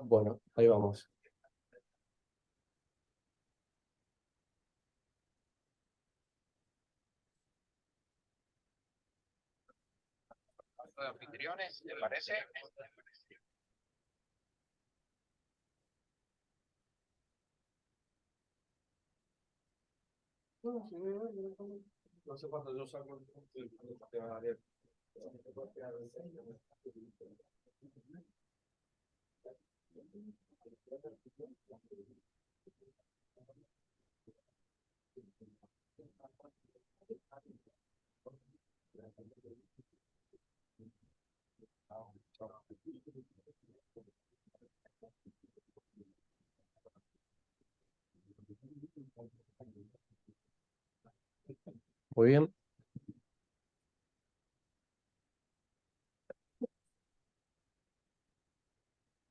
Bueno, ahí vamos. De anfitriones, ¿te parece? No sé cuánto yo saco te va a dar. Muy bien.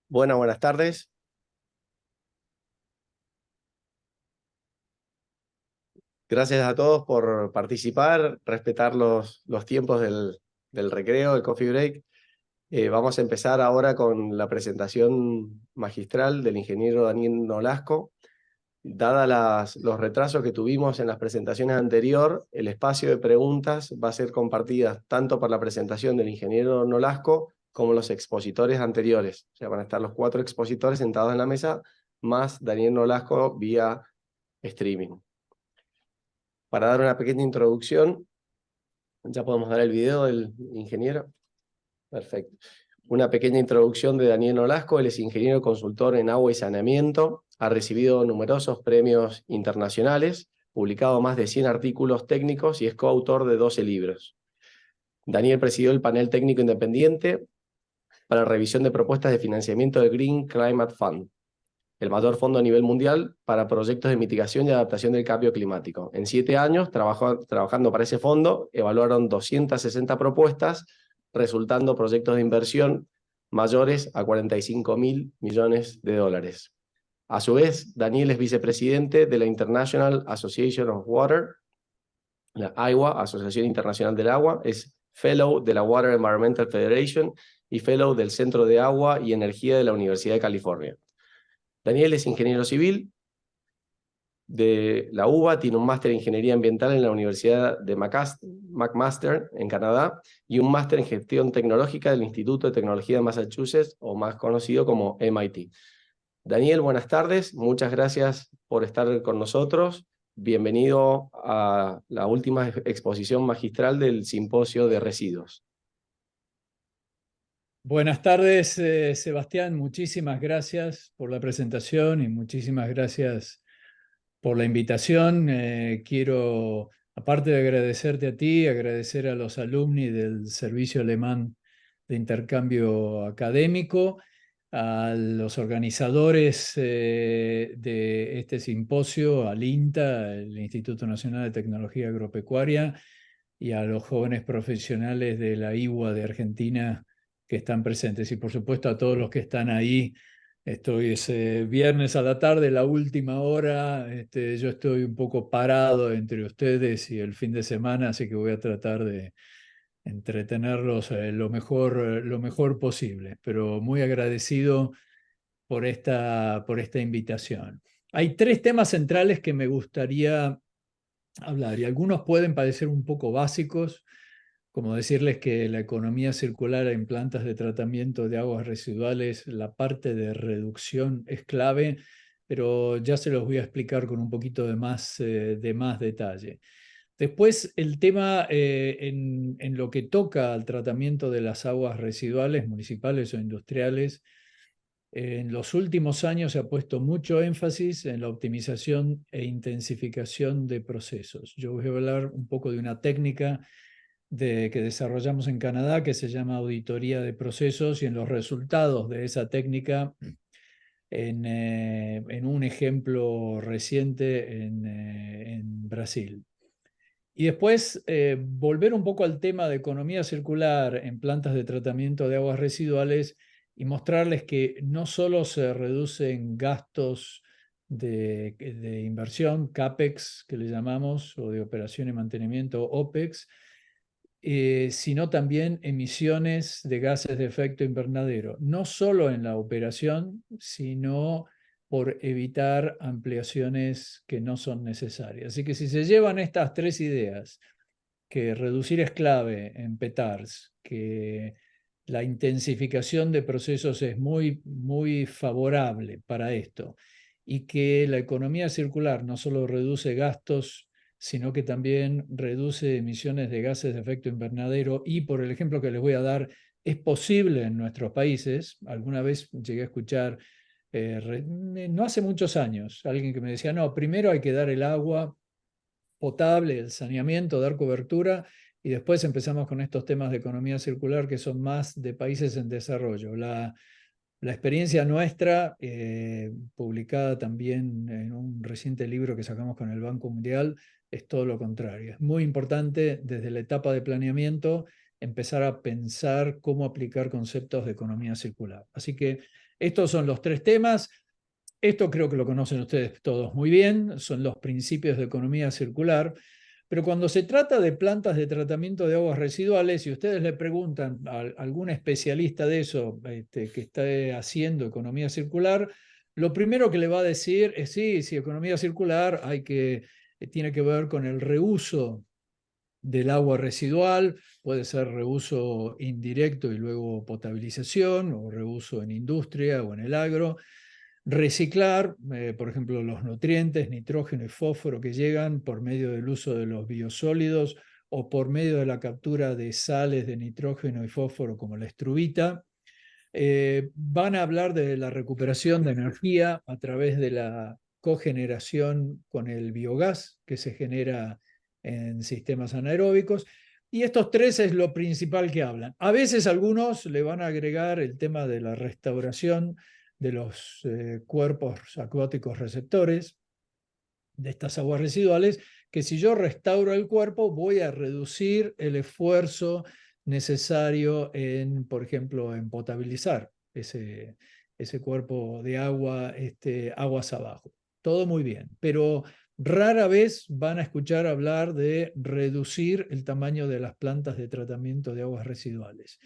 Buenas tardes. Gracias a todos por participar, respetar los tiempos del recreo, el coffee break. Vamos a empezar ahora con la presentación magistral del ingeniero Daniel Nolasco. Dada los retrasos que tuvimos en las presentaciones anteriores, el espacio de preguntas va a ser compartida tanto por la presentación del ingeniero Nolasco como los expositores anteriores. O sea, van a estar los 4 expositores sentados en la mesa, más Daniel Nolasco vía streaming. Para dar una pequeña introducción, ya podemos dar el video del ingeniero. Perfecto. Una pequeña introducción de Daniel Nolasco. Él es ingeniero consultor en agua y saneamiento. Ha recibido numerosos premios internacionales, publicado más de 100 artículos técnicos y es coautor de 12 libros. Daniel presidió el panel técnico independiente para revisión de propuestas de financiamiento del Green Climate Fund, el mayor fondo a nivel mundial para proyectos de mitigación y adaptación del cambio climático. En 7 años, trabajando para ese fondo, evaluaron 260 propuestas, resultando proyectos de inversión mayores a 45.000 millones de dólares. A su vez, Daniel es vicepresidente de la International Association of Water, la IWA, Asociación Internacional del Agua, es Fellow de la Water Environmental Federation y Fellow del Centro de Agua y Energía de la Universidad de California. Daniel es ingeniero civil de la UBA, tiene un máster en Ingeniería Ambiental en la Universidad de McMaster, en Canadá, y un máster en Gestión Tecnológica del Instituto de Tecnología de Massachusetts, o más conocido como MIT. Daniel, buenas tardes, muchas gracias por estar con nosotros. Bienvenido a la última exposición magistral del Simposio de Residuos. Buenas tardes, Sebastián. Muchísimas gracias por la presentación y muchísimas gracias por la invitación. Quiero, aparte de agradecerte a ti, agradecer a los alumni del Servicio Alemán de Intercambio Académico, a los organizadores de este simposio, al INTA, el Instituto Nacional de Tecnología Agropecuaria, y a los jóvenes profesionales de la IWA de Argentina que están presentes. Y por supuesto a todos los que están ahí. Es viernes a la tarde, la última hora. Yo estoy un poco parado entre ustedes y el fin de semana, así que voy a tratar de entretenerlos lo mejor posible. Pero muy agradecido por esta invitación. Hay 3 temas centrales que me gustaría hablar, y algunos pueden parecer un poco básicos, como decirles que la economía circular en plantas de tratamiento de aguas residuales, la parte de reducción es clave, pero ya se los voy a explicar con un poquito de más detalle. Después, el tema en lo que toca al tratamiento de las aguas residuales municipales o industriales. En los últimos años se ha puesto mucho énfasis en la optimización e intensificación de procesos. Yo voy a hablar un poco de una técnica que desarrollamos en Canadá que se llama auditoría de procesos, y en los resultados de esa técnica en un ejemplo reciente en Brasil. Y después volver un poco al tema de economía circular en plantas de tratamiento de aguas residuales y mostrarles que no solo se reducen gastos de inversión, CAPEX, que le llamamos, o de operación y mantenimiento, OPEX, sino también emisiones de gases de efecto invernadero, no solo en la operación, sino por evitar ampliaciones que no son necesarias. Así que si se llevan estas tres ideas, que reducir es clave en PETARS, que la intensificación de procesos es muy favorable para esto, y que la economía circular no solo reduce gastos, sino que también reduce emisiones de gases de efecto invernadero, y por el ejemplo que les voy a dar, es posible en nuestros países. Alguna vez llegué a escuchar, no hace muchos años, alguien que me decía, no, primero hay que dar el agua potable, el saneamiento, dar cobertura, y después empezamos con estos temas de economía circular que son más de países en desarrollo. La experiencia nuestra, publicada también en un reciente libro que sacamos con el Banco Mundial, es todo lo contrario. Es muy importante desde la etapa de planeamiento empezar a pensar cómo aplicar conceptos de economía circular. Así que estos son los tres temas. Esto creo que lo conocen ustedes todos muy bien, son los principios de economía circular, pero cuando se trata de plantas de tratamiento de aguas residuales, si ustedes le preguntan a algún especialista de eso, que esté haciendo economía circular, lo primero que le va a decir es sí, economía circular tiene que ver con el reuso del agua residual, puede ser reuso indirecto y luego potabilización, o reuso en industria o en el agro. Reciclar, por ejemplo, los nutrientes, nitrógeno y fósforo que llegan por medio del uso de los biosólidos o por medio de la captura de sales de nitrógeno y fósforo como la estruvita. Van a hablar de la recuperación de energía a través de la cogeneración con el biogás que se genera en sistemas anaeróbicos. Y estos tres es lo principal que hablan. A veces algunos le van a agregar el tema de la restauración de los cuerpos acuáticos receptores de estas aguas residuales, que si yo restauro el cuerpo voy a reducir el esfuerzo necesario en, por ejemplo, en potabilizar ese cuerpo de agua, aguas abajo. Todo muy bien, pero rara vez van a escuchar hablar de reducir el tamaño de las plantas de tratamiento de aguas residuales.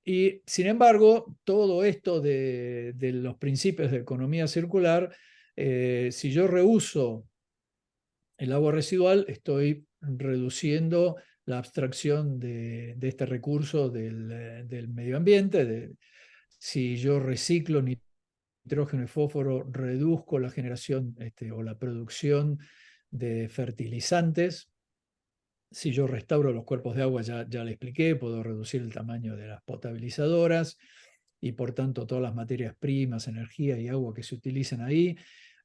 Y sin embargo, todo esto de los principios de economía circular, si yo reuso el agua residual, estoy reduciendo la abstracción de este recurso del medio ambiente. Si yo reciclo nitrógeno y fósforo, reduzco la generación o la producción de fertilizantes. Si yo restauro los cuerpos de agua, ya le expliqué, puedo reducir el tamaño de las potabilizadoras y por tanto todas las materias primas, energía y agua que se utilizan ahí.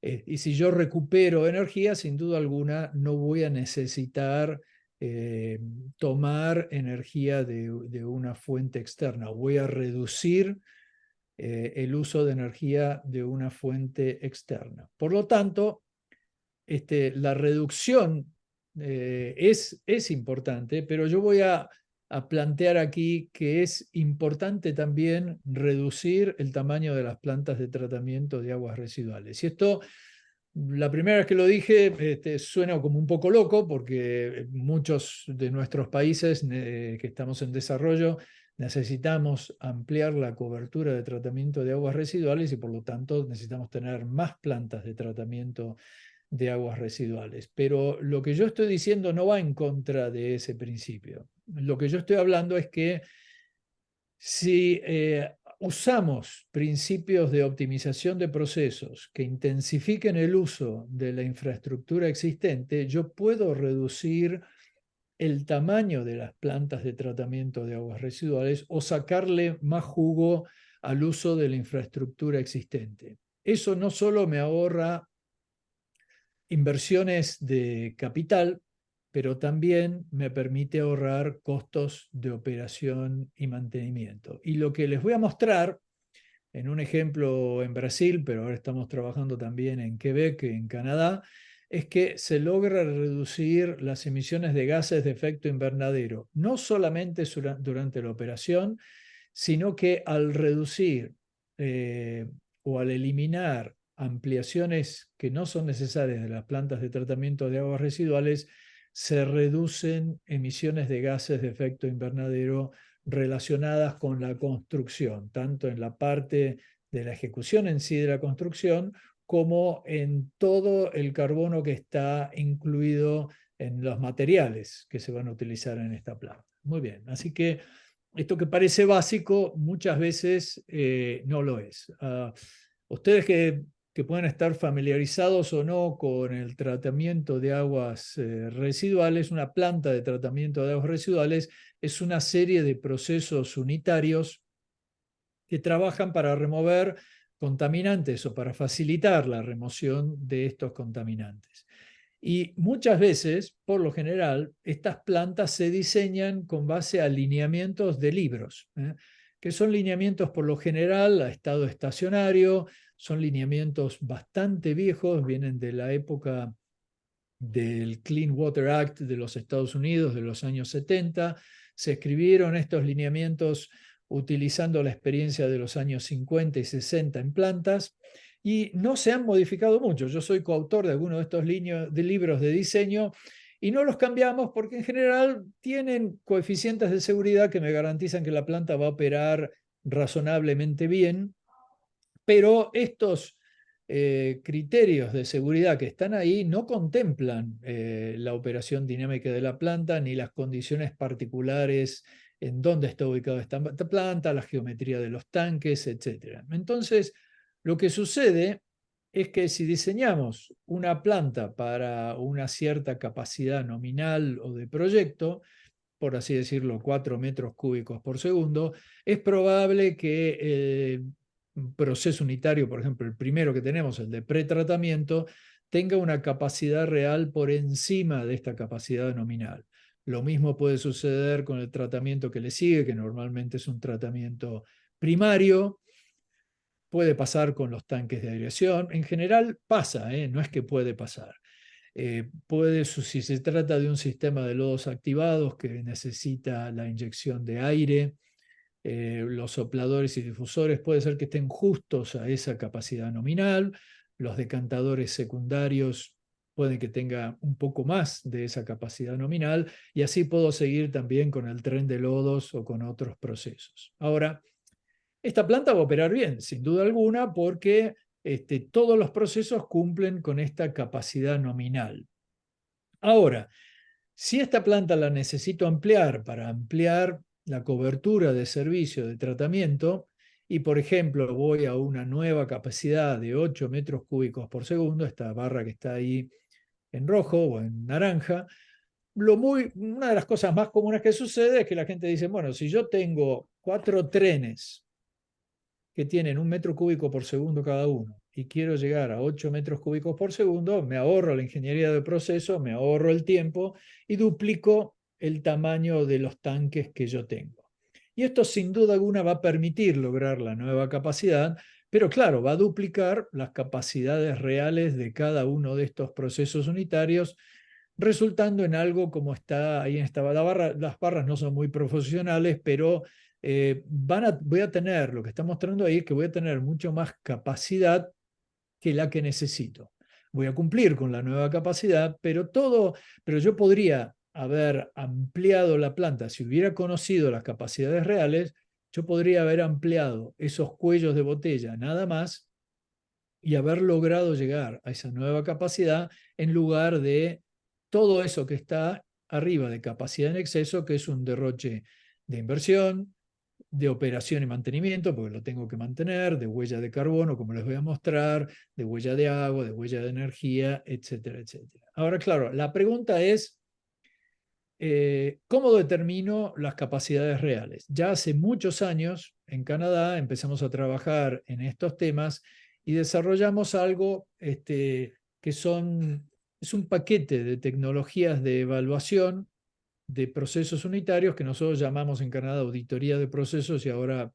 Y si yo recupero energía, sin duda alguna no voy a necesitar tomar energía de una fuente externa. Voy a reducir el uso de energía de una fuente externa. Por lo tanto, la reducción es importante, pero yo voy a plantear aquí que es importante también reducir el tamaño de las plantas de tratamiento de aguas residuales. Y esto, la primera vez que lo dije, suena como un poco loco, porque muchos de nuestros países que estamos en desarrollo necesitamos ampliar la cobertura de tratamiento de aguas residuales y por lo tanto necesitamos tener más plantas de tratamiento de aguas residuales. Pero lo que yo estoy diciendo no va en contra de ese principio. Lo que yo estoy hablando es que si usamos principios de optimización de procesos que intensifiquen el uso de la infraestructura existente, yo puedo reducir el tamaño de las plantas de tratamiento de aguas residuales o sacarle más jugo al uso de la infraestructura existente. Eso no solo me ahorra inversiones de capital, pero también me permite ahorrar costos de operación y mantenimiento. Y lo que les voy a mostrar en un ejemplo en Brasil, pero ahora estamos trabajando también en Quebec, en Canadá, es que se logra reducir las emisiones de gases de efecto invernadero, no solamente durante la operación, sino que al reducir o al eliminar ampliaciones que no son necesarias de las plantas de tratamiento de aguas residuales, se reducen emisiones de gases de efecto invernadero relacionadas con la construcción, tanto en la parte de la ejecución en sí de la construcción, como en todo el carbono que está incluido en los materiales que se van a utilizar en esta planta. Muy bien, así que esto que parece básico muchas veces no lo es. Ustedes que pueden estar familiarizados o no con el tratamiento de aguas residuales, una planta de tratamiento de aguas residuales es una serie de procesos unitarios que trabajan para remover contaminantes o para facilitar la remoción de estos contaminantes. Y muchas veces, por lo general, estas plantas se diseñan con base a lineamientos de libros, que son lineamientos por lo general a estado estacionario, son lineamientos bastante viejos, vienen de la época del Clean Water Act de los Estados Unidos de los años 70. Se escribieron estos lineamientos utilizando la experiencia de los años 50 y 60 en plantas y no se han modificado mucho. Yo soy coautor de algunos de estos libros de diseño y no los cambiamos porque en general tienen coeficientes de seguridad que me garantizan que la planta va a operar razonablemente bien, pero estos criterios de seguridad que están ahí no contemplan la operación dinámica de la planta ni las condiciones particulares en dónde está ubicada esta planta, la geometría de los tanques, etc. Entonces, lo que sucede es que si diseñamos una planta para una cierta capacidad nominal o de proyecto, por así decirlo, 4 metros cúbicos por segundo, es probable que un proceso unitario, por ejemplo, el primero que tenemos, el de pretratamiento, tenga una capacidad real por encima de esta capacidad nominal. Lo mismo puede suceder con el tratamiento que le sigue, que normalmente es un tratamiento primario. Puede pasar con los tanques de aireación. En general pasa, no es que puede pasar. Si se trata de un sistema de lodos activados que necesita la inyección de aire, los sopladores y difusores puede ser que estén justos a esa capacidad nominal, los decantadores secundarios pueden que tenga un poco más de esa capacidad nominal, y así puedo seguir también con el tren de lodos o con otros procesos. Ahora, esta planta va a operar bien, sin duda alguna, porque todos los procesos cumplen con esta capacidad nominal. Ahora, si esta planta la necesito ampliar para ampliar la cobertura de servicio de tratamiento y, por ejemplo, voy a una nueva capacidad de 8 metros cúbicos por segundo, esta barra que está ahí en rojo o en naranja, una de las cosas más comunes que sucede es que la gente dice, bueno, si yo tengo 4 trenes que tienen 1 metro cúbico por segundo cada uno y quiero llegar a 8 metros cúbicos por segundo, me ahorro la ingeniería de proceso, me ahorro el tiempo y duplico el tamaño de los tanques que yo tengo. Y esto sin duda alguna va a permitir lograr la nueva capacidad, pero claro, va a duplicar las capacidades reales de cada uno de estos procesos unitarios, resultando en algo como está ahí en esta barra. Las barras no son muy profesionales, pero voy a tener, lo que está mostrando ahí es que voy a tener mucho más capacidad que la que necesito. Voy a cumplir con la nueva capacidad, pero yo podría haber ampliado la planta. Si hubiera conocido las capacidades reales, yo podría haber ampliado esos cuellos de botella nada más y haber logrado llegar a esa nueva capacidad en lugar de todo eso que está arriba de capacidad en exceso, que es un derroche de inversión, de operación y mantenimiento, porque lo tengo que mantener, de huella de carbono, como les voy a mostrar, de huella de agua, de huella de energía, etcétera, etcétera. Ahora, claro, la pregunta es, ¿cómo determino las capacidades reales? Ya hace muchos años en Canadá empezamos a trabajar en estos temas y desarrollamos algo es un paquete de tecnologías de evaluación de procesos unitarios que nosotros llamamos en Canadá auditoría de procesos y ahora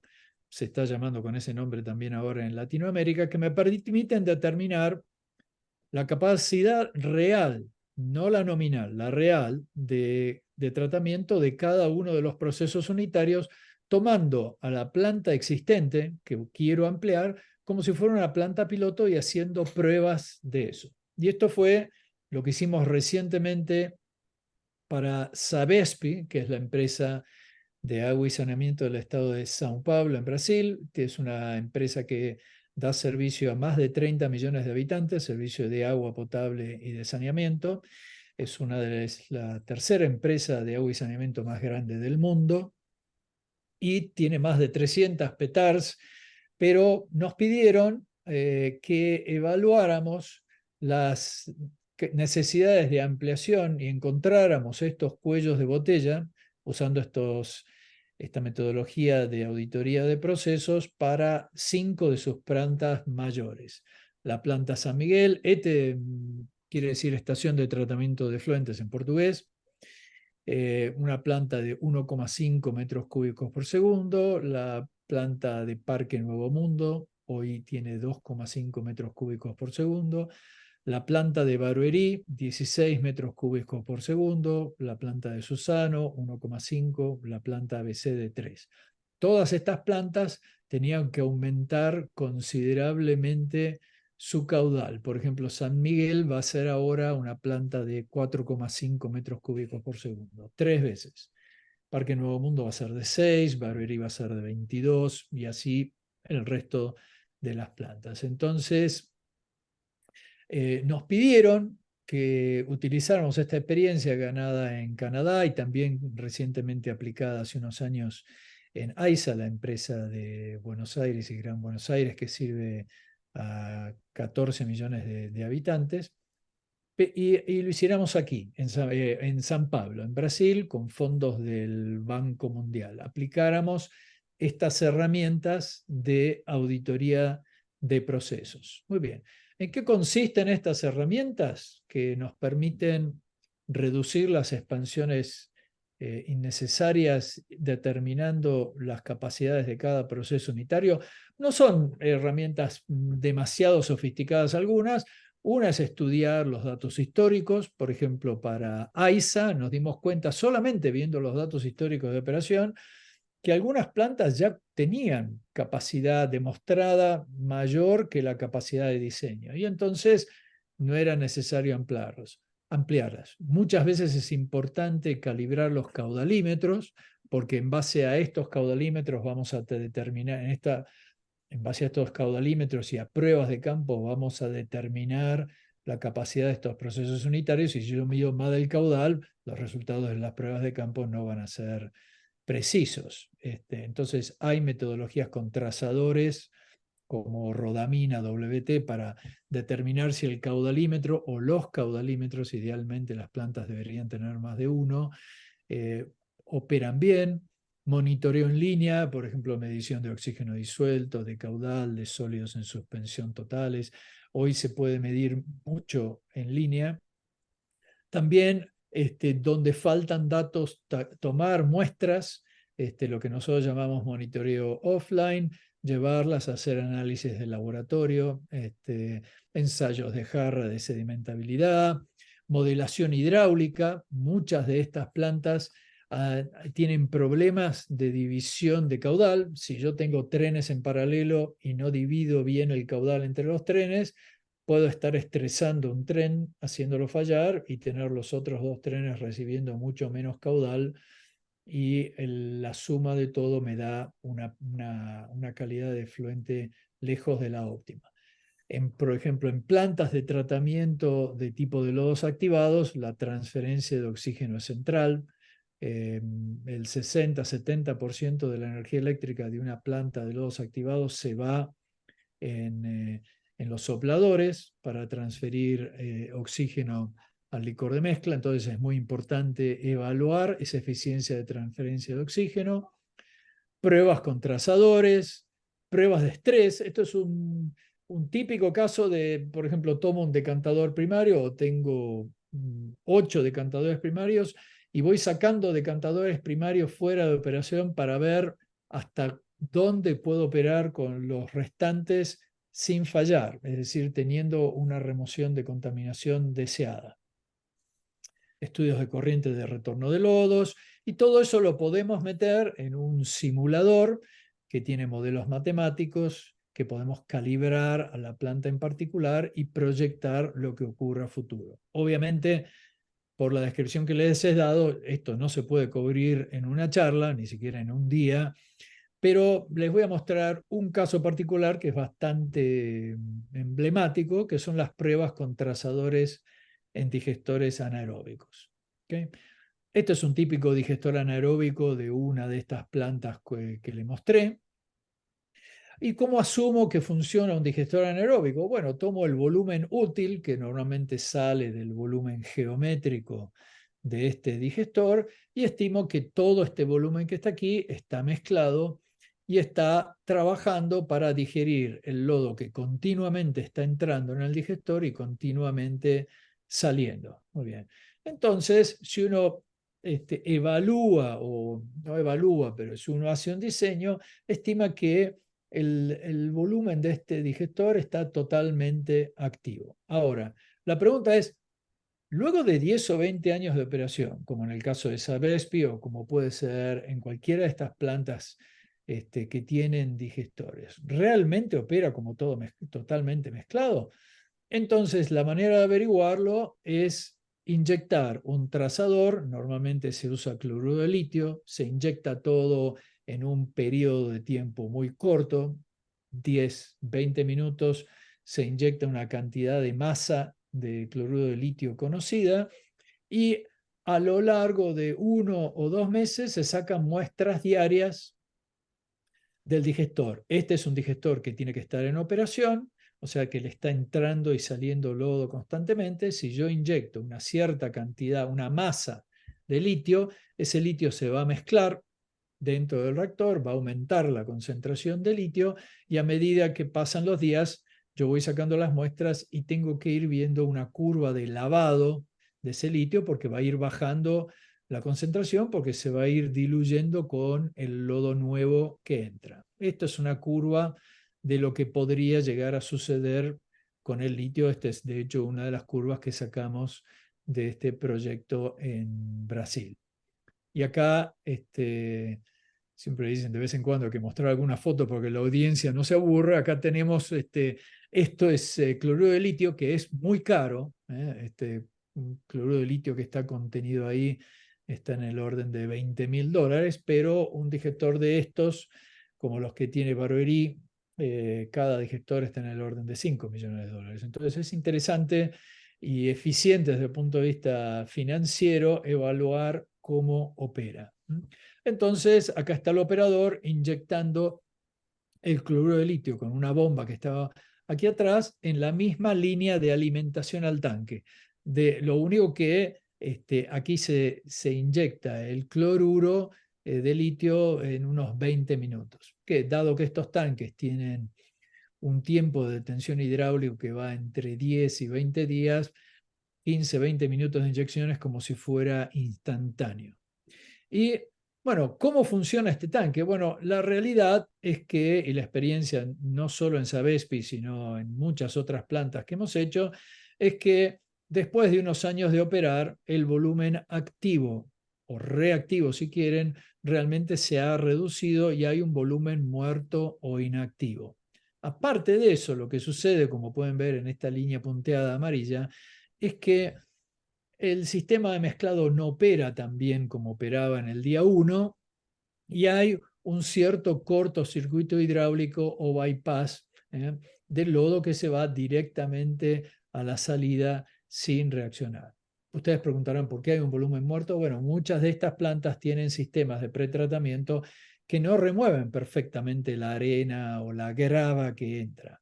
se está llamando con ese nombre también ahora en Latinoamérica, que me permiten determinar la capacidad real, no la nominal, la real de tratamiento de cada uno de los procesos unitarios, tomando a la planta existente que quiero ampliar, como si fuera una planta piloto y haciendo pruebas de eso. Y esto fue lo que hicimos recientemente para Sabesp, que es la empresa de agua y saneamiento del estado de São Paulo, en Brasil, que es una empresa que da servicio a más de 30 millones de habitantes, servicio de agua potable y de saneamiento. Es la tercera empresa de agua y saneamiento más grande del mundo y tiene más de 300 petars, pero nos pidieron que evaluáramos las necesidades de ampliación y encontráramos estos cuellos de botella usando esta metodología de auditoría de procesos para 5 de sus plantas mayores. La planta San Miguel, quiere decir estación de tratamiento de efluentes en portugués, una planta de 1,5 metros cúbicos por segundo, la planta de Parque Nuevo Mundo, hoy tiene 2,5 metros cúbicos por segundo, la planta de Barueri, 16 metros cúbicos por segundo, la planta de Susano, 1,5, la planta ABC de 3. Todas estas plantas tenían que aumentar considerablemente su caudal. Por ejemplo, San Miguel va a ser ahora una planta de 4,5 metros cúbicos por segundo, 3 veces. Parque Nuevo Mundo va a ser de 6, Barueri va a ser de 22 y así el resto de las plantas. Entonces, nos pidieron que utilizáramos esta experiencia ganada en Canadá y también recientemente aplicada hace unos años en AISA, la empresa de Buenos Aires y Gran Buenos Aires, que sirve a 14 millones de habitantes, y lo hiciéramos aquí, en San Pablo, en Brasil, con fondos del Banco Mundial. Aplicáramos estas herramientas de auditoría de procesos. Muy bien. ¿En qué consisten estas herramientas que nos permiten reducir las expansiones innecesarias determinando las capacidades de cada proceso unitario? No son herramientas demasiado sofisticadas algunas. Una es estudiar los datos históricos. Por ejemplo, para AISA nos dimos cuenta solamente viendo los datos históricos de operación que algunas plantas ya tenían capacidad demostrada mayor que la capacidad de diseño y entonces no era necesario ampliarlas. Muchas veces es importante calibrar los caudalímetros porque en base a estos caudalímetros vamos a determinar, en base a estos caudalímetros y a pruebas de campo vamos a determinar la capacidad de estos procesos unitarios y si yo mido más del caudal, los resultados de las pruebas de campo no van a ser precisos. Entonces hay metodologías con trazadores como Rodamina, WT, para determinar si el caudalímetro o los caudalímetros, idealmente las plantas deberían tener más de uno, operan bien. Monitoreo en línea, por ejemplo, medición de oxígeno disuelto, de caudal, de sólidos en suspensión totales. Hoy se puede medir mucho en línea. También donde faltan datos, tomar muestras, lo que nosotros llamamos monitoreo offline, llevarlas a hacer análisis de laboratorio, ensayos de jarra de sedimentabilidad, modelación hidráulica. Muchas de estas plantas tienen problemas de división de caudal. Si yo tengo trenes en paralelo y no divido bien el caudal entre los trenes, puedo estar estresando un tren, haciéndolo fallar y tener los otros 2 trenes recibiendo mucho menos caudal y la suma de todo me da una calidad de efluente lejos de la óptima. Por ejemplo, en plantas de tratamiento de tipo de lodos activados, la transferencia de oxígeno es central. El 60-70% de la energía eléctrica de una planta de lodos activados se va en los sopladores para transferir oxígeno al licor de mezcla. Entonces es muy importante evaluar esa eficiencia de transferencia de oxígeno. Pruebas con trazadores, pruebas de estrés. Esto es un típico caso de, por ejemplo, tomo un decantador primario o tengo 8 decantadores primarios y voy sacando decantadores primarios fuera de operación para ver hasta dónde puedo operar con los restantes sin fallar, es decir, teniendo una remoción de contaminación deseada. Estudios de corriente de retorno de lodos, y todo eso lo podemos meter en un simulador que tiene modelos matemáticos que podemos calibrar a la planta en particular y proyectar lo que ocurra a futuro. Obviamente, por la descripción que les he dado, esto no se puede cubrir en una charla, ni siquiera en un día, pero les voy a mostrar un caso particular que es bastante emblemático, que son las pruebas con trazadores en digestores anaeróbicos. ¿Okay? Este es un típico digestor anaeróbico de una de estas plantas que le mostré. ¿Y cómo asumo que funciona un digestor anaeróbico? Bueno, tomo el volumen útil, que normalmente sale del volumen geométrico de este digestor, y estimo que todo este volumen que está aquí está mezclado y está trabajando para digerir el lodo que continuamente está entrando en el digestor y continuamente saliendo. Muy bien. Entonces, si uno evalúa, o no evalúa, pero si uno hace un diseño, estima que el volumen de este digestor está totalmente activo. Ahora, la pregunta es, luego de 10 o 20 años de operación, como en el caso de Sabespi o como puede ser en cualquiera de estas plantas que tienen digestores, ¿realmente opera como todo totalmente mezclado? Entonces, la manera de averiguarlo es inyectar un trazador, normalmente se usa cloruro de litio, se inyecta todo en un periodo de tiempo muy corto, 10, 20 minutos, se inyecta una cantidad de masa de cloruro de litio conocida y a lo largo de 1 o 2 meses se sacan muestras diarias del digestor. Este es un digestor que tiene que estar en operación, o sea que le está entrando y saliendo lodo constantemente. Si yo inyecto una cierta cantidad, una masa de litio, ese litio se va a mezclar dentro del reactor, va a aumentar la concentración de litio y a medida que pasan los días, yo voy sacando las muestras y tengo que ir viendo una curva de lavado de ese litio porque va a ir bajando la concentración porque se va a ir diluyendo con el lodo nuevo que entra. Esto es una curva de lo que podría llegar a suceder con el litio. Esta es de hecho una de las curvas que sacamos de este proyecto en Brasil. Y acá siempre dicen de vez en cuando que mostrar alguna foto porque la audiencia no se aburre. Acá tenemos, esto es cloruro de litio, que es muy caro. Un cloruro de litio que está contenido ahí está en el orden de $20.000, pero un digestor de estos, como los que tiene Barberí, cada digestor está en el orden de $5 millones. Entonces es interesante y eficiente desde el punto de vista financiero evaluar cómo opera. Entonces, acá está el operador inyectando el cloruro de litio con una bomba que estaba aquí atrás en la misma línea de alimentación al tanque. Lo único que aquí se inyecta el cloruro de litio en unos 20 minutos. Que dado que estos tanques tienen un tiempo de detención hidráulico que va entre 10 y 20 días, 15, 20 minutos de inyección es como si fuera instantáneo. Y bueno, ¿cómo funciona este tanque? Bueno, la realidad es que, y la experiencia no solo en Sabespi, sino en muchas otras plantas que hemos hecho, es que después de unos años de operar, el volumen activo o reactivo, si quieren, realmente se ha reducido y hay un volumen muerto o inactivo. Aparte de eso, lo que sucede, como pueden ver en esta línea punteada amarilla, es que el sistema de mezclado no opera tan bien como operaba en el día 1 y hay un cierto cortocircuito hidráulico o bypass del lodo que se va directamente a la salida sin reaccionar. Ustedes preguntarán por qué hay un volumen muerto. Bueno, muchas de estas plantas tienen sistemas de pretratamiento que no remueven perfectamente la arena o la grava que entra,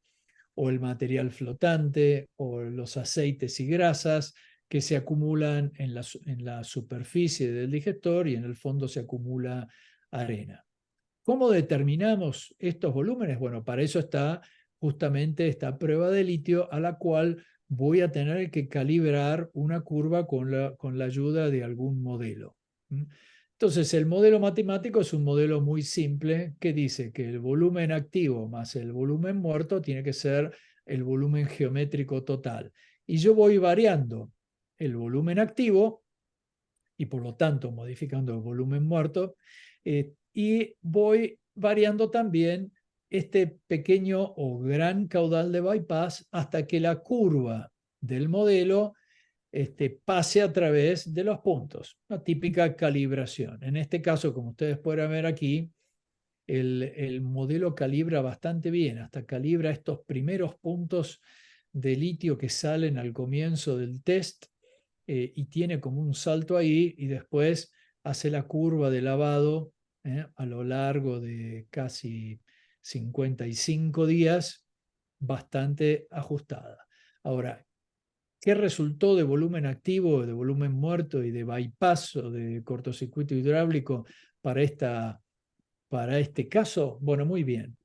o el material flotante, o los aceites y grasas que se acumulan en la superficie del digestor y en el fondo se acumula arena. ¿Cómo determinamos estos volúmenes? Bueno, para eso está justamente esta prueba de litio a la cual voy a tener que calibrar una curva con la ayuda de algún modelo. Entonces, el modelo matemático es un modelo muy simple que dice que el volumen activo más el volumen muerto tiene que ser el volumen geométrico total. Y yo voy variando el volumen activo y por lo tanto modificando el volumen muerto y voy variando también este pequeño o gran caudal de bypass hasta que la curva del modelo pase a través de los puntos. Una típica calibración. En este caso, como ustedes pueden ver aquí, el modelo calibra bastante bien, hasta calibra estos primeros puntos de litio que salen al comienzo del test y tiene como un salto ahí y después hace la curva de lavado a lo largo de casi 55 días bastante ajustada. Ahora, ¿qué resultó de volumen activo, de volumen muerto y de bypass o de cortocircuito hidráulico para este caso? Bueno, muy bien.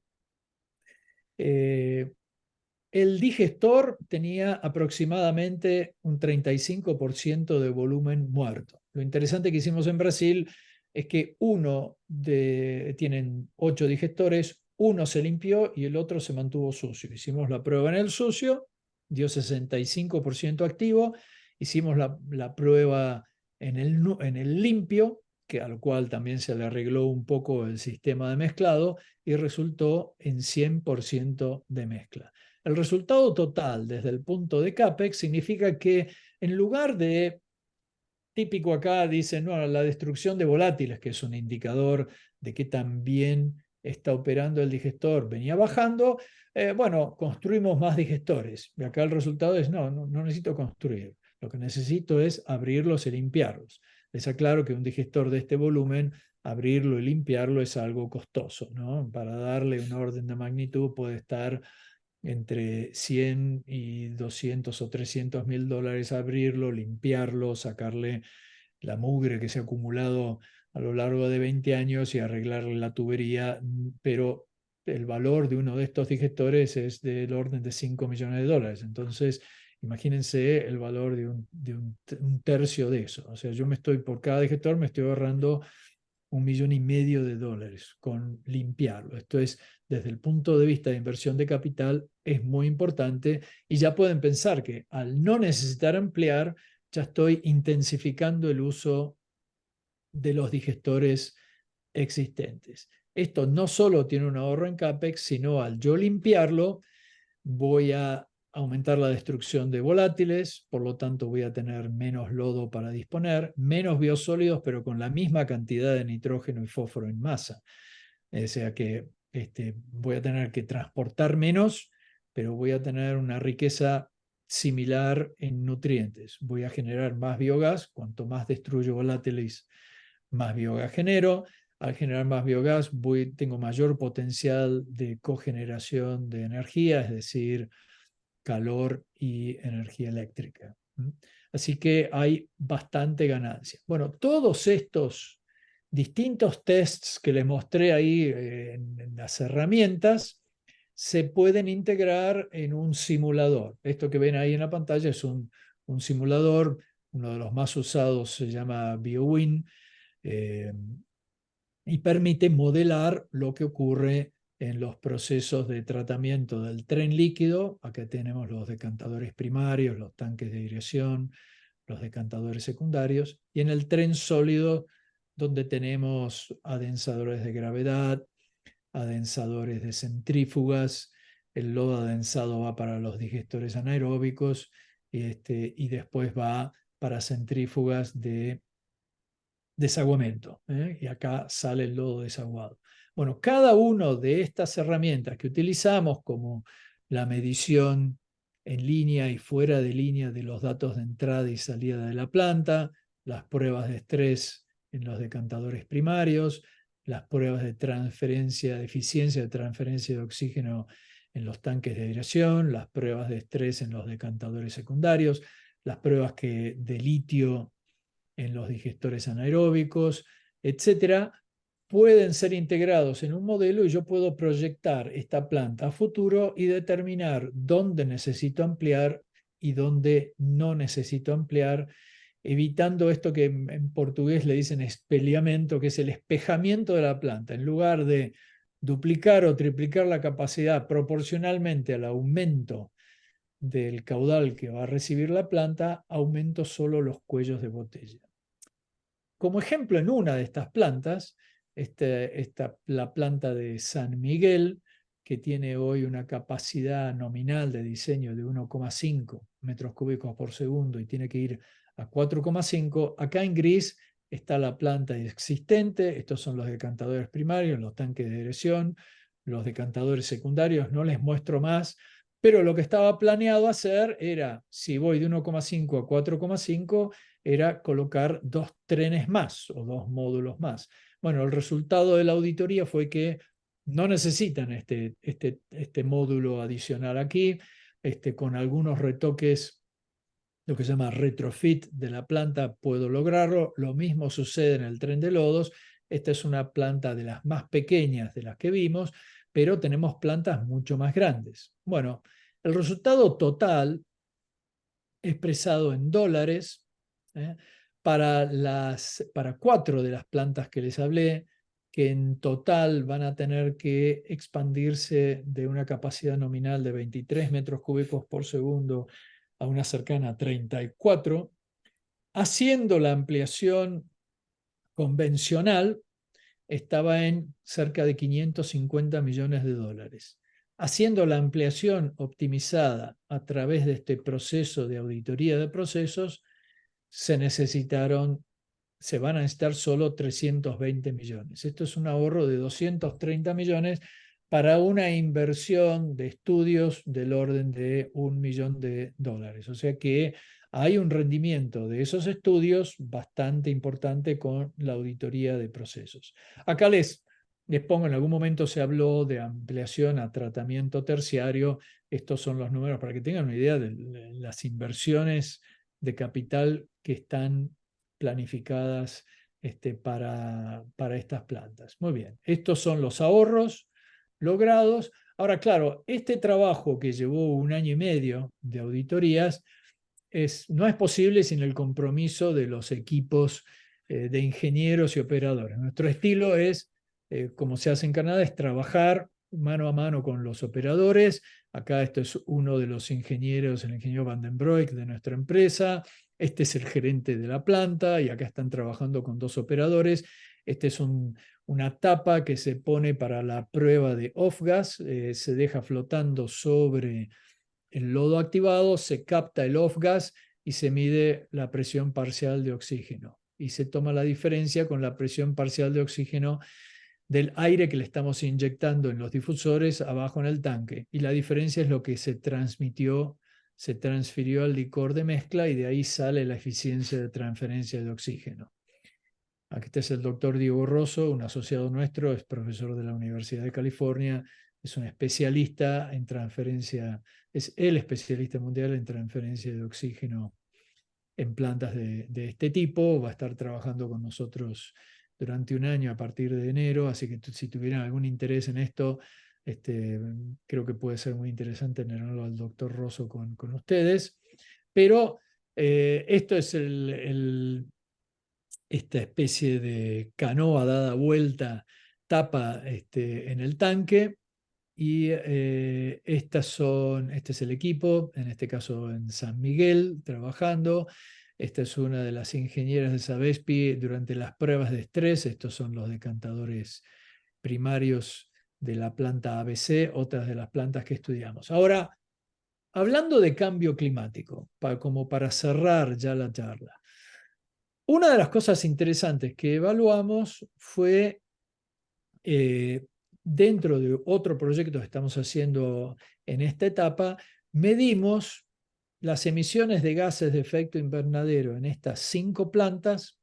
El digestor tenía aproximadamente un 35% de volumen muerto. Lo interesante que hicimos en Brasil es que tienen 8 digestores, uno se limpió y el otro se mantuvo sucio. Hicimos la prueba en el sucio, dio 65% activo, hicimos la prueba en el limpio, a lo cual también se le arregló un poco el sistema de mezclado y resultó en 100% de mezcla. El resultado total desde el punto de CAPEX significa que en lugar de, típico acá dicen, no, la destrucción de volátiles, que es un indicador de que también está operando el digestor, venía bajando, bueno, construimos más digestores. Y acá el resultado es, no necesito construir. Lo que necesito es abrirlos y limpiarlos. Les aclaro que un digestor de este volumen, abrirlo y limpiarlo es algo costoso, ¿no? Para darle un orden de magnitud puede estar entre 100 y 200 o 300 mil dólares abrirlo, limpiarlo, sacarle la mugre que se ha acumulado a lo largo de 20 años y arreglarle la tubería, pero el valor de uno de estos digestores es del orden de 5 millones de dólares. Entonces, imagínense el valor de un tercio de eso. O sea, por cada digestor me estoy ahorrando 1,5 millones de dólares con limpiarlo. Esto es, desde el punto de vista de inversión de capital, es muy importante y ya pueden pensar que al no necesitar ampliar, ya estoy intensificando el uso de los digestores existentes. Esto no solo tiene un ahorro en CAPEX, sino al yo limpiarlo, voy a aumentar la destrucción de volátiles, por lo tanto voy a tener menos lodo para disponer, menos biosólidos, pero con la misma cantidad de nitrógeno y fósforo en masa. O sea que voy a tener que transportar menos, pero voy a tener una riqueza similar en nutrientes. Voy a generar más biogás, cuanto más destruyo volátiles, más biogás genero. Al generar más biogás tengo mayor potencial de cogeneración de energía, es decir, calor y energía eléctrica. Así que hay bastante ganancia. Bueno, todos estos distintos tests que les mostré ahí en las herramientas se pueden integrar en un simulador. Esto que ven ahí en la pantalla es un simulador, uno de los más usados se llama BioWin, y permite modelar lo que ocurre en los procesos de tratamiento del tren líquido. Acá tenemos los decantadores primarios, los tanques de aireación, los decantadores secundarios, y en el tren sólido, donde tenemos adensadores de gravedad, adensadores de centrífugas, el lodo adensado va para los digestores anaeróbicos y después va para centrífugas de desaguamiento, y acá sale el lodo desaguado. Bueno, cada una de estas herramientas que utilizamos, como la medición en línea y fuera de línea de los datos de entrada y salida de la planta, las pruebas de estrés en los decantadores primarios, las pruebas de transferencia, de eficiencia de transferencia de oxígeno en los tanques de aireación, las pruebas de estrés en los decantadores secundarios, las pruebas de litio en los digestores anaeróbicos, etcétera, pueden ser integrados en un modelo y yo puedo proyectar esta planta a futuro y determinar dónde necesito ampliar y dónde no necesito ampliar, evitando esto que en portugués le dicen espelhamento, que es el espejamiento de la planta. En lugar de duplicar o triplicar la capacidad proporcionalmente al aumento del caudal que va a recibir la planta, aumento solo los cuellos de botella. Como ejemplo, en una de estas plantas, la planta de San Miguel, que tiene hoy una capacidad nominal de diseño de 1,5 metros cúbicos por segundo y tiene que ir a 4,5, acá en gris está la planta existente. Estos son los decantadores primarios, los tanques de dirección, los decantadores secundarios, no les muestro más, pero lo que estaba planeado hacer era, si voy de 1,5 a 4,5, era colocar 2 trenes más o 2 módulos más. Bueno, el resultado de la auditoría fue que no necesitan este módulo adicional aquí, con algunos retoques, lo que se llama retrofit de la planta, puedo lograrlo. Lo mismo sucede en el tren de lodos. Esta es una planta de las más pequeñas de las que vimos, pero tenemos plantas mucho más grandes. Bueno, el resultado total, expresado en dólares, para 4 de las plantas que les hablé, que en total van a tener que expandirse de una capacidad nominal de 23 metros cúbicos por segundo a una cercana a 34, haciendo la ampliación convencional, estaba en cerca de 550 millones de dólares. Haciendo la ampliación optimizada a través de este proceso de auditoría de procesos, se van a necesitar solo 320 millones. Esto es un ahorro de 230 millones para una inversión de estudios del orden de $1 millón. O sea que hay un rendimiento de esos estudios bastante importante con la auditoría de procesos. Acá les pongo, en algún momento se habló de ampliación a tratamiento terciario. Estos son los números para que tengan una idea de las inversiones de capital que están planificadas para estas plantas. Muy bien, estos son los ahorros logrados. Ahora, claro, este trabajo que llevó 1 año y medio de auditorías no es posible sin el compromiso de los equipos de ingenieros y operadores. Nuestro estilo es, como se hace en Canadá, es trabajar mano a mano con los operadores. Acá esto es uno de los ingenieros, el ingeniero Van den Broek de nuestra empresa. Este es el gerente de la planta y acá están trabajando con 2 operadores. Este es una tapa que se pone para la prueba de off-gas. Se deja flotando sobre el lodo activado, se capta el off-gas y se mide la presión parcial de oxígeno. Y se toma la diferencia con la presión parcial de oxígeno del aire que le estamos inyectando en los difusores abajo en el tanque. Y la diferencia es lo que se transfirió al licor de mezcla y de ahí sale la eficiencia de transferencia de oxígeno. Aquí está el doctor Diego Rosso, un asociado nuestro, es profesor de la Universidad de California, es un especialista en transferencia, es el especialista mundial en transferencia de oxígeno en plantas de este tipo. Va a estar trabajando con nosotros durante 1 año a partir de enero, así que si tuvieran algún interés en esto, creo que puede ser muy interesante tenerlo al doctor Rosso con ustedes. Pero esto es esta especie de canoa dada vuelta, tapa en el tanque. Y este es el equipo, en este caso en San Miguel, trabajando. Esta es una de las ingenieras de Sabespi durante las pruebas de estrés. Estos son los decantadores primarios de la planta ABC, otras de las plantas que estudiamos. Ahora, hablando de cambio climático, como para cerrar ya la charla, una de las cosas interesantes que evaluamos fue, dentro de otro proyecto que estamos haciendo en esta etapa, medimos las emisiones de gases de efecto invernadero en estas 5 plantas,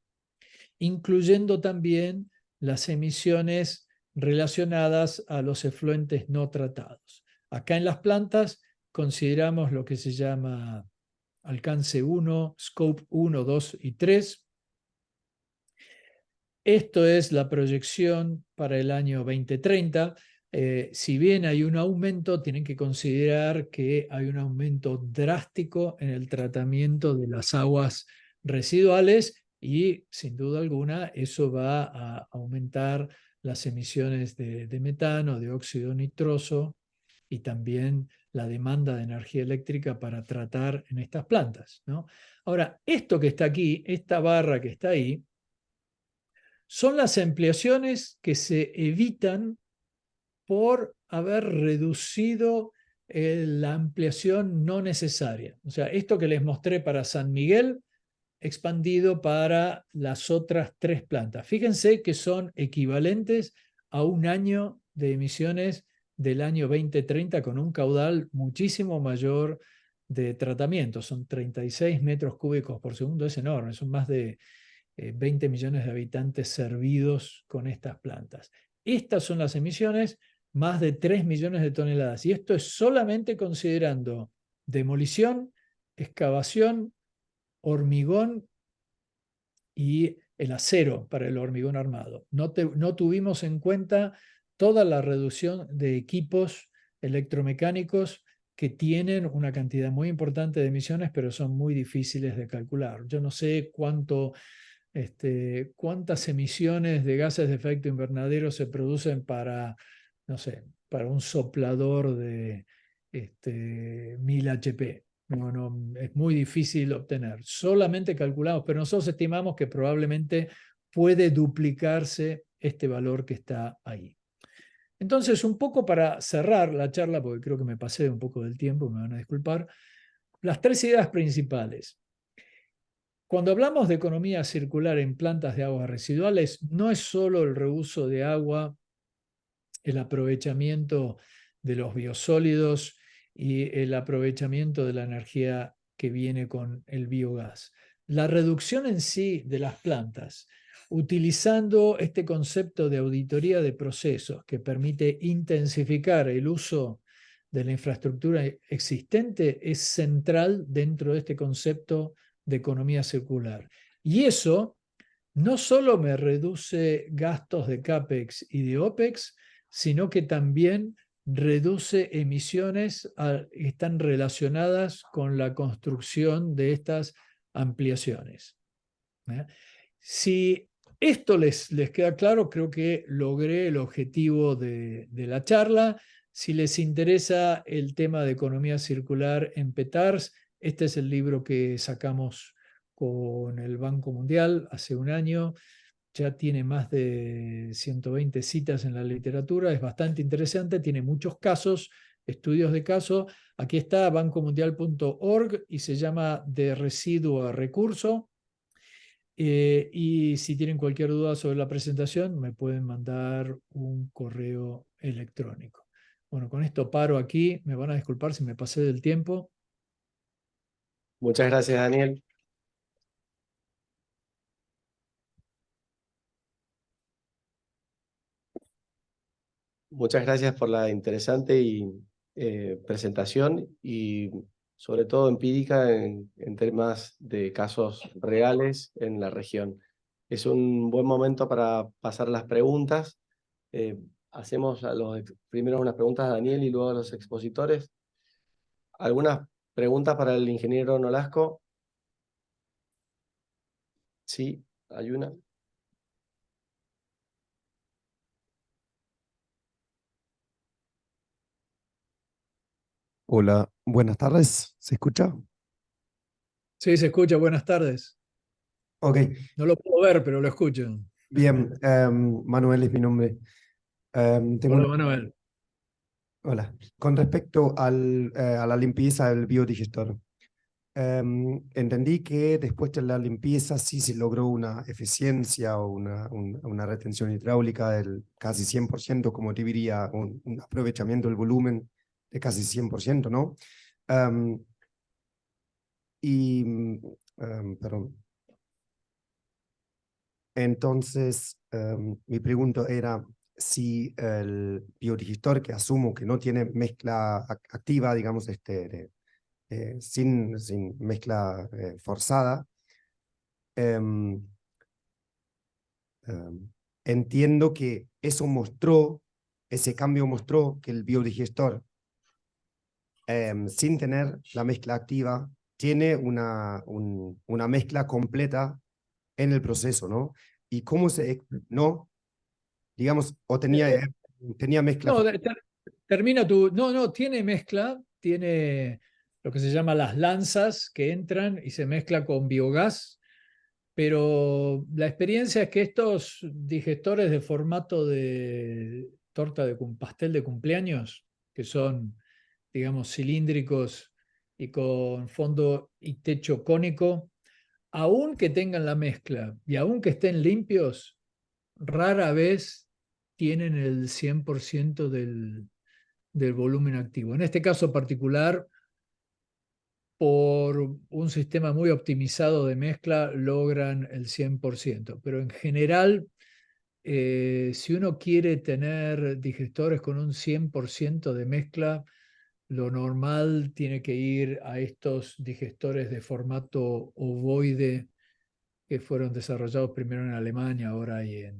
incluyendo también las emisiones relacionadas a los efluentes no tratados. Acá en las plantas consideramos lo que se llama alcance 1, scope 1, 2 y 3. Esto es la proyección para el año 2030. Si bien hay un aumento, tienen que considerar que hay un aumento drástico en el tratamiento de las aguas residuales y, sin duda alguna, eso va a aumentar las emisiones de metano, de óxido nitroso y también la demanda de energía eléctrica para tratar en estas plantas, ¿no? Ahora, esto que está aquí, esta barra que está ahí, son las ampliaciones que se evitan por haber reducido la ampliación no necesaria. O sea, esto que les mostré para San Miguel, expandido para las otras 3 plantas. Fíjense que son equivalentes a un año de emisiones del año 2030 con un caudal muchísimo mayor de tratamiento. Son 36 metros cúbicos por segundo, es enorme, son más de 20 millones de habitantes servidos con estas plantas. Estas son las emisiones, más de 3 millones de toneladas. Y esto es solamente considerando demolición, excavación, hormigón y el acero para el hormigón armado. No tuvimos en cuenta toda la reducción de equipos electromecánicos que tienen una cantidad muy importante de emisiones, pero son muy difíciles de calcular. Yo no sé cuántas emisiones de gases de efecto invernadero se producen para, no sé, para un soplador de 1000 HP. No, es muy difícil obtener. Solamente calculamos, pero nosotros estimamos que probablemente puede duplicarse este valor que está ahí. Entonces, un poco para cerrar la charla, porque creo que me pasé un poco del tiempo, me van a disculpar, las 3 ideas principales. Cuando hablamos de economía circular en plantas de aguas residuales, no es solo el reuso de agua, el aprovechamiento de los biosólidos y el aprovechamiento de la energía que viene con el biogás. La reducción en sí de las plantas, utilizando este concepto de auditoría de procesos que permite intensificar el uso de la infraestructura existente, es central dentro de este concepto de economía circular. Y eso no solo me reduce gastos de CAPEX y de OPEX, sino que también reduce emisiones que están relacionadas con la construcción de estas ampliaciones. Si esto les queda claro, creo que logré el objetivo de la charla. Si les interesa el tema de economía circular en PETARS, este es el libro que sacamos con el Banco Mundial hace un año. Ya tiene más de 120 citas en la literatura, es bastante interesante, tiene muchos casos, estudios de caso. Aquí está bancomundial.org y se llama De residuo a recurso. Y si tienen cualquier duda sobre la presentación, me pueden mandar un correo electrónico. Bueno, con esto paro aquí. Me van a disculpar si me pasé del tiempo. Muchas gracias, Daniel. Muchas gracias por la interesante presentación y sobre todo empírica en temas de casos reales en la región. Es un buen momento para pasar las preguntas. Hacemos primero unas preguntas a Daniel y luego a los expositores. ¿Algunas preguntas para el ingeniero Nolasco? Sí, hay una. Hola, buenas tardes. ¿Se escucha? Sí, se escucha. Buenas tardes. Ok, No lo puedo ver, pero lo escucho. bien. Manuel es mi nombre. Tengo Hola, Manuel. Hola. Con respecto a la limpieza del biodigestor, entendí que después de la limpieza sí se logró una eficiencia o una retención hidráulica del casi 100%, como te diría, un aprovechamiento del volumen de casi 100%, ¿no? Em, Perdón. Entonces, mi pregunta era si el biodigestor, que asumo que no tiene mezcla activa, digamos, sin mezcla forzada, em, entiendo que ese cambio mostró que el biodigestor, sin tener la mezcla activa, tiene una mezcla completa en el proceso, ¿no? Y cómo ¿no? Digamos, o tenía mezcla. No, termina tu. No, tiene mezcla, tiene lo que se llama las lanzas que entran y se mezcla con biogás, pero la experiencia es que estos digestores de formato de pastel de cumpleaños, que son, digamos, cilíndricos y con fondo y techo cónico, aun que tengan la mezcla y aun que estén limpios, rara vez tienen el 100% del volumen activo. En este caso particular, por un sistema muy optimizado de mezcla, logran el 100%. Pero en general, si uno quiere tener digestores con un 100% de mezcla, lo normal tiene que ir a estos digestores de formato ovoide que fueron desarrollados primero en Alemania, ahora hay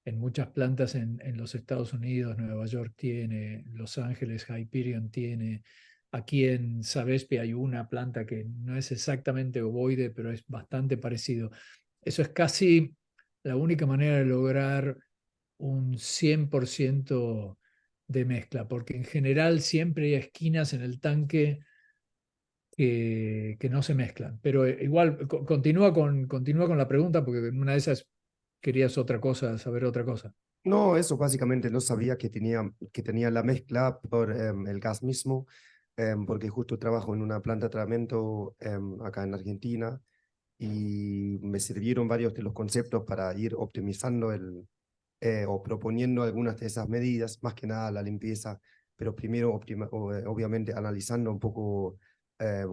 en muchas plantas en los Estados Unidos. Nueva York tiene, Los Ángeles, Hyperion tiene. Aquí en Sabespe hay una planta que no es exactamente ovoide, pero es bastante parecido. Eso es casi la única manera de lograr un 100% de mezcla, porque en general siempre hay esquinas en el tanque que no se mezclan. Pero igual, continúa con la pregunta, porque en una de esas querías otra cosa, saber otra cosa. No, eso básicamente no sabía que tenía la mezcla por el gas mismo, porque justo trabajo en una planta de tratamiento acá en Argentina y me sirvieron varios de los conceptos para ir optimizando o proponiendo algunas de esas medidas, más que nada la limpieza, pero primero obviamente analizando un poco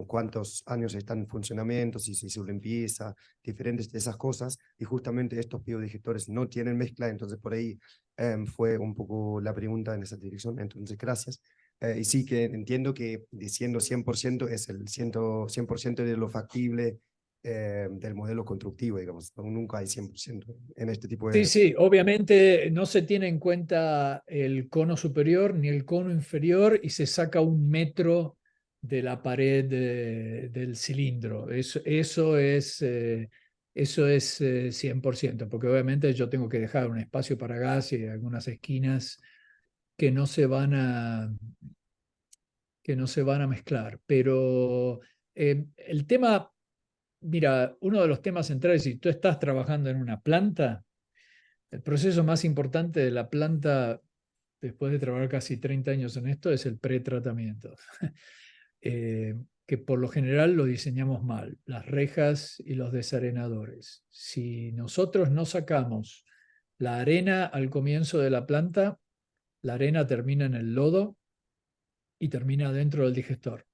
cuántos años están en funcionamiento, si se hizo limpieza, diferentes de esas cosas, y justamente estos biodigestores no tienen mezcla, entonces por ahí fue un poco la pregunta en esa dirección, entonces gracias. Y sí que entiendo que diciendo 100% es el 100% de lo factible del modelo constructivo, digamos, nunca hay 100% en este tipo Sí, de... sí, obviamente no se tiene en cuenta el cono superior ni el cono inferior y se saca 1 metro de la pared del cilindro. Eso es 100%, porque obviamente yo tengo que dejar un espacio para gas y algunas esquinas que no se van a mezclar. Pero el tema, mira, uno de los temas centrales, si tú estás trabajando en una planta, el proceso más importante de la planta, después de trabajar casi 30 años en esto, es el pretratamiento, eh, que por lo general lo diseñamos mal, las rejas y los desarenadores. Si nosotros no sacamos la arena al comienzo de la planta, la arena termina en el lodo y termina dentro del digestor.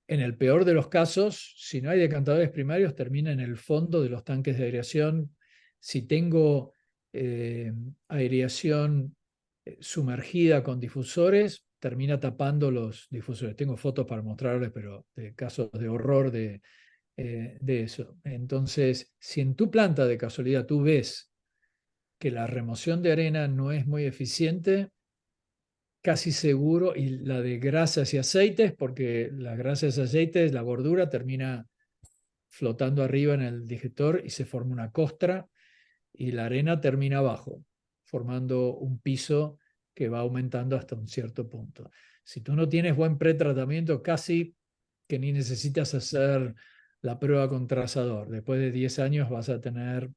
En el peor de los casos, si no hay decantadores primarios, termina en el fondo de los tanques de aireación. Si tengo aireación sumergida con difusores, termina tapando los difusores. Tengo fotos para mostrarles, pero de casos de horror de eso. Entonces, si en tu planta de casualidad tú ves que la remoción de arena no es muy eficiente, casi seguro, y la de grasas y aceites, porque las grasas y aceites, la gordura termina flotando arriba en el digestor y se forma una costra, y la arena termina abajo, formando un piso que va aumentando hasta un cierto punto. Si tú no tienes buen pretratamiento, casi que ni necesitas hacer la prueba con trazador. Después de 10 años vas a tener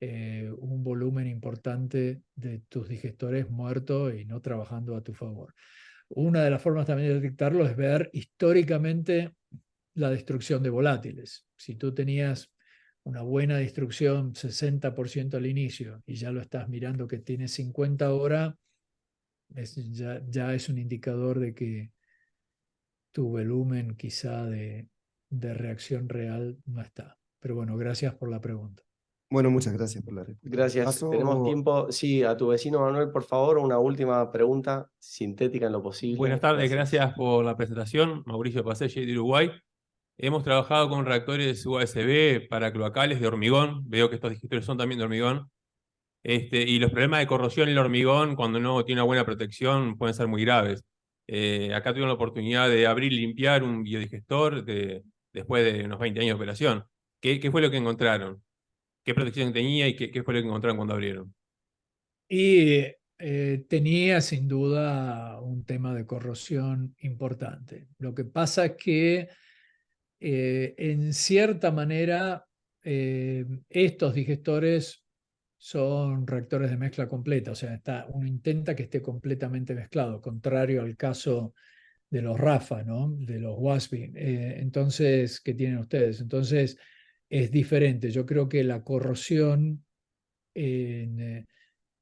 un volumen importante de tus digestores muertos y no trabajando a tu favor. Una de las formas también de detectarlo es ver históricamente la destrucción de volátiles. Si tú tenías una buena destrucción 60% al inicio y ya lo estás mirando que tiene 50 ahora, ya es un indicador de que tu volumen quizá de reacción real no está. Pero bueno, gracias por la pregunta. Bueno, muchas gracias por la respuesta. Gracias. Tenemos tiempo. Sí, a tu vecino Manuel, por favor, una última pregunta sintética en lo posible. Buenas tardes, gracias por la presentación. Mauricio Paselli de Uruguay. Hemos trabajado con reactores USB para cloacales de hormigón. Veo que estos digestores son también de hormigón. Y los problemas de corrosión en el hormigón, cuando no tiene una buena protección, pueden ser muy graves. Acá tuvimos la oportunidad de abrir y limpiar un biodigestor después de unos 20 años de operación. ¿Qué fue lo que encontraron? ¿Qué protección tenía y qué fue lo que encontraron cuando abrieron? Y tenía sin duda un tema de corrosión importante. Lo que pasa es que en cierta manera estos digestores son reactores de mezcla completa, o sea, uno intenta que esté completamente mezclado, contrario al caso de los RAFA, ¿no? De los WASB. Entonces, ¿qué tienen ustedes? Entonces, es diferente. Yo creo que la corrosión en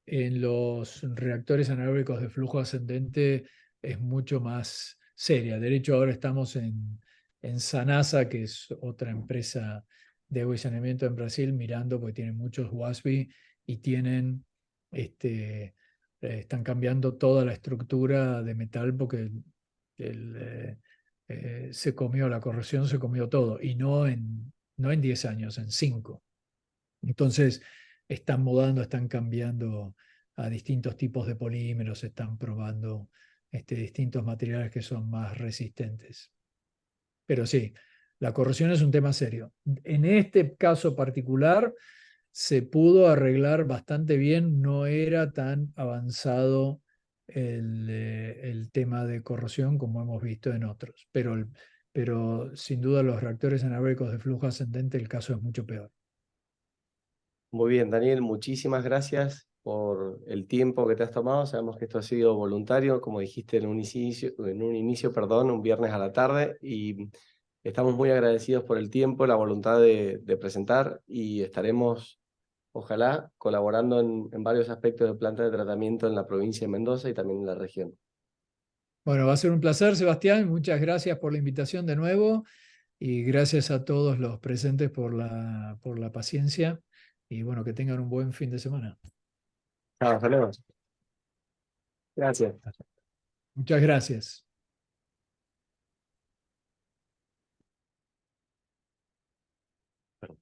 los reactores anaeróbicos de flujo ascendente es mucho más seria. De hecho, ahora estamos en Sanasa, que es otra empresa de agua y saneamiento en Brasil, mirando, porque tienen muchos WASB y tienen, están cambiando toda la estructura de metal porque se comió la corrosión, se comió todo, y no en 10 años, en 5. Entonces, están mudando, están cambiando a distintos tipos de polímeros, están probando distintos materiales que son más resistentes. Pero sí, la corrosión es un tema serio. En este caso particular se pudo arreglar bastante bien, no era tan avanzado el tema de corrosión como hemos visto en otros, pero sin duda los reactores anaeróbicos de flujo ascendente el caso es mucho peor. Muy bien, Daniel, muchísimas gracias por el tiempo que te has tomado. Sabemos que esto ha sido voluntario, como dijiste en un inicio, perdón, un viernes a la tarde, y estamos muy agradecidos por el tiempo, la voluntad de presentar, y estaremos, ojalá, colaborando en varios aspectos de plantas de tratamiento en la provincia de Mendoza y también en la región. Bueno, va a ser un placer, Sebastián. Muchas gracias por la invitación de nuevo y gracias a todos los presentes por la paciencia y bueno, que tengan un buen fin de semana. Chao, hasta luego. Gracias. Muchas gracias. Perdón.